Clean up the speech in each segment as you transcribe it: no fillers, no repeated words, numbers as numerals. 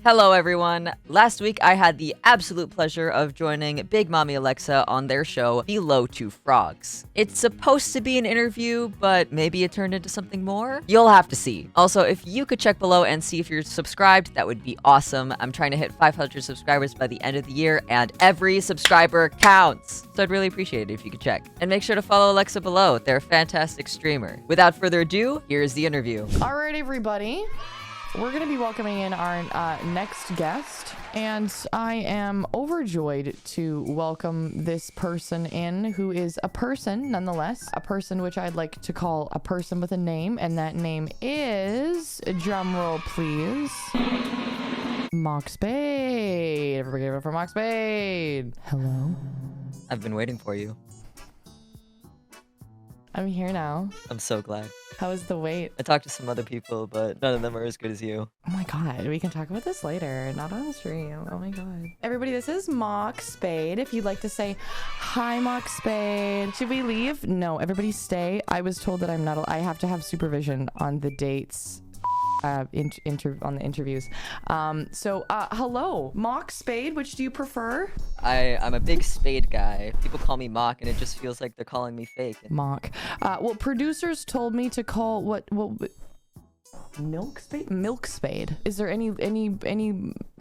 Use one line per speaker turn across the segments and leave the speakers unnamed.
Hello, everyone. Last week, I had the absolute pleasure of joining BigMommyAlexa on their show, Below Two Frogs. It's supposed to be an interview, but maybe it turned into something more? You'll have to see. Also, if you could check below and see if you're subscribed, that would be awesome. I'm trying to hit 500 subscribers by the end of the year, and every subscriber counts. So I'd really appreciate it if you could check. And make sure to follow Alexa below. They're a fantastic streamer. Without further ado, here's the interview.
All right, everybody. We're going to be welcoming in our next guest, and I am overjoyed to welcome this person in, who is a person, nonetheless, a person which I'd like to call a person with a name, and that name is, drumroll please, mockspade. Everybody give it up for mockspade. Hello.
I've been waiting for you.
I'm here now.
I'm so glad.
How was the wait?
I talked to some other people, but none of them are as good as you.
Oh my god, we can talk about this later, not on the stream. Oh my god. Everybody, this is Mockspade. If you'd like to say hi, Mockspade. Should we leave? No, everybody stay. I was told that I have to have supervision on the dates. On the interviews. Hello, Mock, Spade, which do you prefer?
I'm a big spade guy. People call me Mock, and it just feels like they're calling me fake.
Mock. Well, producers told me to call what Milk Spade? Milk Spade. Is there any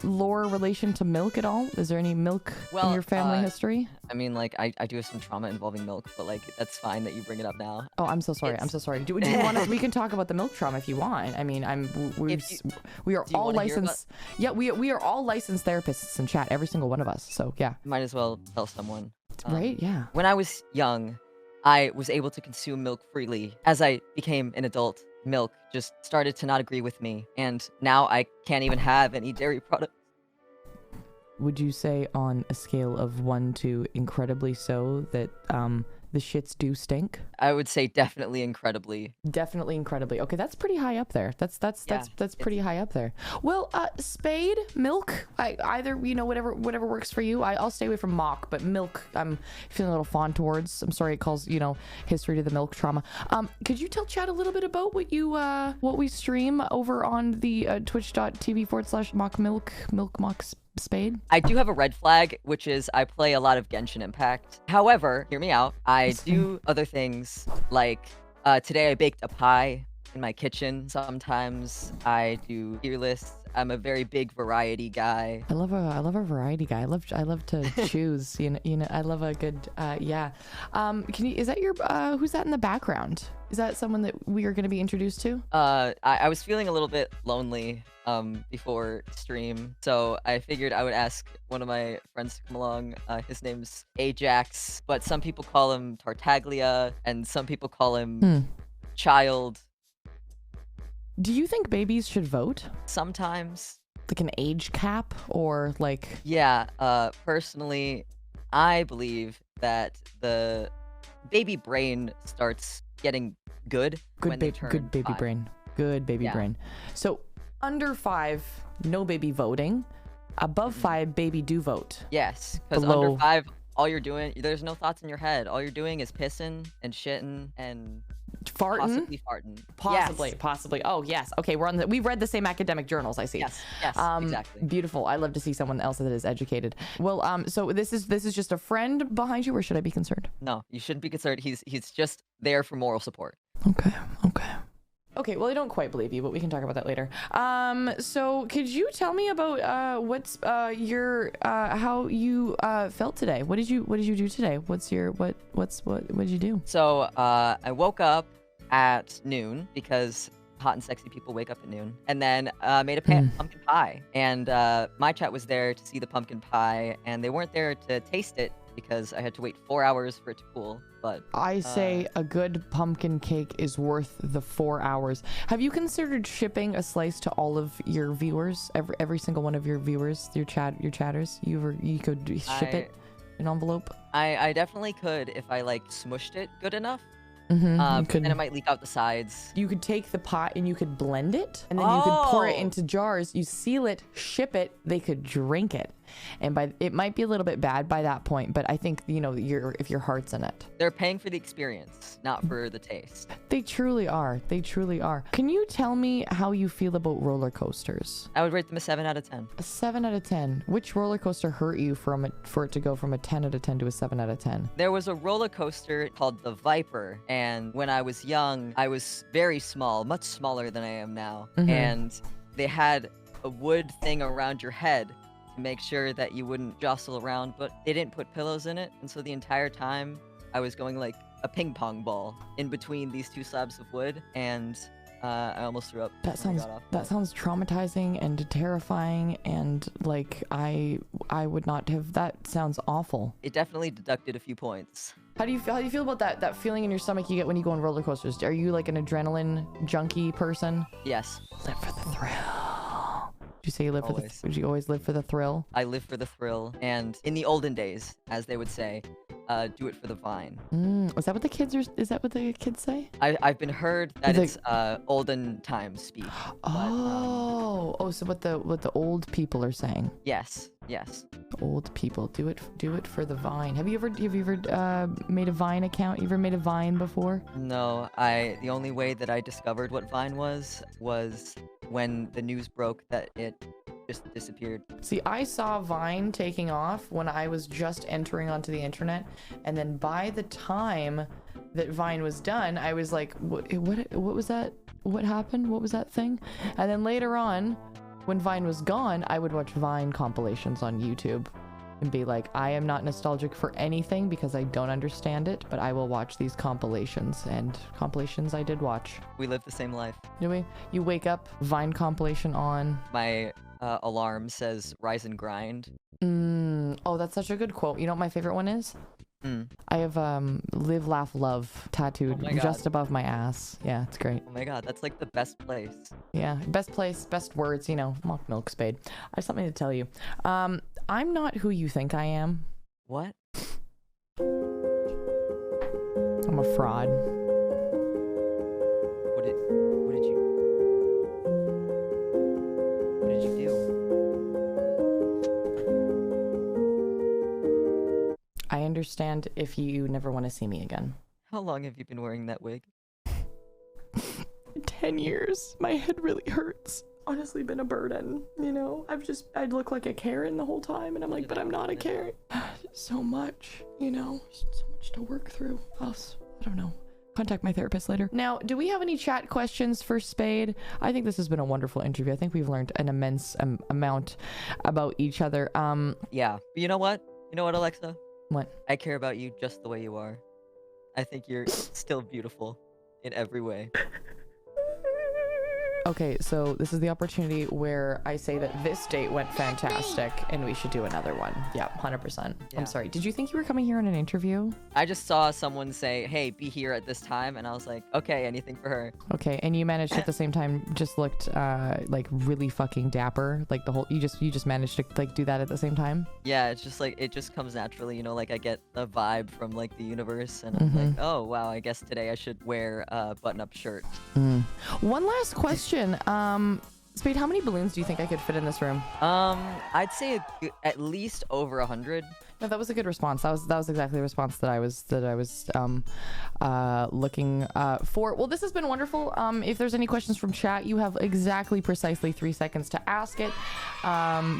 lore relation to milk at all? Is there any milk in your family history?
I mean, like, I do have some trauma involving milk, but like, that's fine that you bring it up now.
Oh, I'm so sorry. I'm so sorry. Do you want to? We can talk about the milk trauma if you want. I mean, we are all licensed. Yeah, we are all licensed therapists in chat. Every single one of us. So yeah.
Might as well tell someone.
Right? Yeah.
When I was young, I was able to consume milk freely. As I became an adult, milk just started to not agree with me, and now I can't even have any dairy products.
Would you say on a scale of 1 to incredibly so that the shits do stink?
I would say definitely incredibly.
Definitely incredibly. Okay, that's pretty high up there. That's pretty high up there. Well, spade, milk, either, you know, whatever works for you. I'll stay away from mock, but milk, I'm feeling a little fond towards. I'm sorry it calls, you know, history to the milk trauma. Could you tell chat a little bit about what we stream over on the twitch.tv/mockmilk Spade?
I do have a red flag, which is I play a lot of Genshin Impact. However, hear me out. I do other things, like today I baked a pie in my kitchen. Sometimes I do tier lists. I'm a very big variety guy.
I love a variety guy. I love to choose. You know, I love a good yeah. Is that your who's that in the background? Is that someone that we are going to be introduced to?
I was feeling a little bit lonely before stream, so I figured I would ask one of my friends to come along. His name's Ajax, but some people call him Tartaglia, and some people call him Child.
Do you think babies should vote?
Sometimes.
Like an age cap, or like...
Yeah, personally, I believe that the baby brain starts getting good when they turn
Good baby
5.
brain. Good baby brain. So, under 5, no baby voting. Above 5, baby do vote.
Yes, because under 5, all you're doing, there's no thoughts in your head. All you're doing is pissing and shitting and...
Farting?
Possibly farting.
Possibly. Oh, yes. Okay, we've read the same academic journals, I see.
Yes, exactly.
Beautiful. I love to see someone else that is educated. Well, so this is just a friend behind you, or should I be concerned?
No, you shouldn't be concerned. He's just there for moral support.
Okay, well, I don't quite believe you, but we can talk about that later. So could you tell me about what's your how you felt today? What did you do today? What did you do?
So I woke up at noon because hot and sexy people wake up at noon, and then made a pumpkin pie. And my chat was there to see the pumpkin pie, and they weren't there to taste it because I had to wait 4 hours for it to cool. But
I say a good pumpkin cake is worth the 4 hours. Have you considered shipping a slice to all of your viewers, every single one of your viewers, your chatters? You could ship it in an envelope.
I definitely could if I like smushed it good enough.
And
it might leak out the sides.
You could take the pot and you could blend it, and then you could pour it into jars. You seal it, ship it. They could drink it. And it might be a little bit bad by that point, but I think, if your heart's in it.
They're paying for the experience, not for the taste.
They truly are. They truly are. Can you tell me how you feel about roller coasters?
I would rate them a 7 out of 10.
A 7 out of 10. Which roller coaster hurt you for it to go from a 10 out of 10 to a 7 out of 10?
There was a roller coaster called the Viper, and when I was young, I was very small, much smaller than I am now, and they had a wood thing around your head to make sure that you wouldn't jostle around, but they didn't put pillows in it, and so the entire time I was going like a ping pong ball in between these two slabs of wood, and I almost threw up.
That sounds traumatizing and terrifying, and like I would not have. That sounds awful.
It definitely deducted a few points.
How do you feel about that feeling in your stomach you get when you go on roller coasters? Are you like an adrenaline junkie person?
Yes.
Live for the thrill. Did you say you live for would you always live for the thrill?
I live for the thrill, and in the olden days, as they would say, do it for the vine.
Is that what the kids say?
I've been heard that it's olden times speak.
So what the old people are saying?
Yes.
Old people, do it for the vine. Have you ever made a Vine account? You ever made a Vine before?
No, the only way that I discovered what Vine was when the news broke that it just disappeared.
See, I saw Vine taking off when I was just entering onto the internet, and then by the time that Vine was done, I was like, what was that? What happened? What was that thing? And then later on, when Vine was gone, I would watch Vine compilations on YouTube and be like, I am not nostalgic for anything because I don't understand it, but I will watch these compilations, and compilations I did watch.
We live the same life.
Do we? You wake up, Vine compilation on.
My alarm says rise and grind.
Oh, that's such a good quote. You know what my favorite one is? I have live, laugh, love tattooed just above my ass. Yeah, it's great.
Oh my god, that's like the best place.
Yeah, best place, best words, mock milk spade. I have something to tell you. I'm not who you think I am.
What?
I'm a fraud.
What did you do?
I understand if you never want to see me again.
How long have you been wearing that wig?
10 years. My head really hurts. Honestly been a burden, I'd look like a Karen the whole time, and I'm like, but I'm not a Karen. So much, so much to work through. I don't know. Contact my therapist later. Now, do we have any chat questions for Spade? I think this has been a wonderful interview. I think we've learned an immense amount about each other.
Yeah. You know what, Alexa?
What?
I care about you just the way you are. I think you're still beautiful in every way.
Okay, so this is the opportunity where I say that this date went fantastic and we should do another one. Yeah, 100%.
Yeah.
I'm sorry. Did you think you were coming here on an interview?
I just saw someone say, hey, be here at this time, and I was like, okay, anything for her.
Okay, and you managed at the same time just looked like really fucking dapper. Like you just managed to like do that at the same time?
Yeah, it's just like it just comes naturally, like I get the vibe from like the universe, and I'm like, oh wow, I guess today I should wear a button-up shirt.
One last question. Spade, how many balloons do you think I could fit in this room?
I'd say at least over 100.
No, that was a good response. That was exactly the response that I was looking for. Well, this has been wonderful. If there's any questions from chat, you have precisely 3 seconds to ask it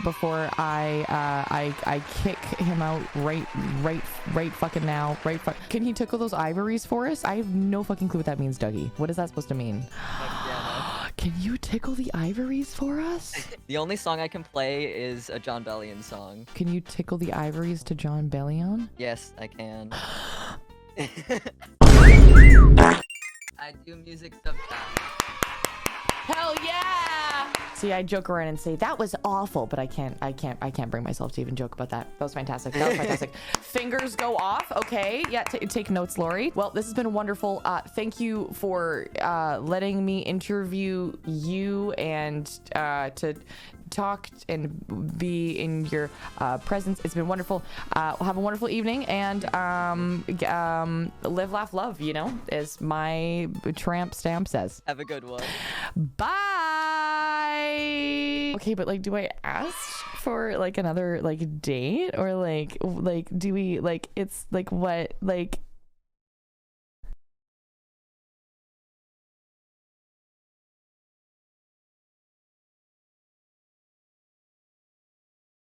before I kick him out right fucking now. Can he tickle those ivories for us? I have no fucking clue what that means, Dougie. What is that supposed to mean? Can you tickle the ivories for us?
The only song I can play is a John Bellion song.
Can you tickle the ivories to John Bellion?
Yes, I can. I do music sometimes.
Hell yeah! See, I joke around and say that was awful, but I can't bring myself to even joke about that. That was fantastic. Fingers go off. Okay, yeah. Take notes, Lori. Well, this has been wonderful. Thank you for letting me interview you and to talk and be in your presence. It's been wonderful. Have a wonderful evening, and live, laugh, love. As my tramp stamp says.
Have a good one.
Bye. Okay, but like, do I ask for like another like date, or like do we like, it's like what, like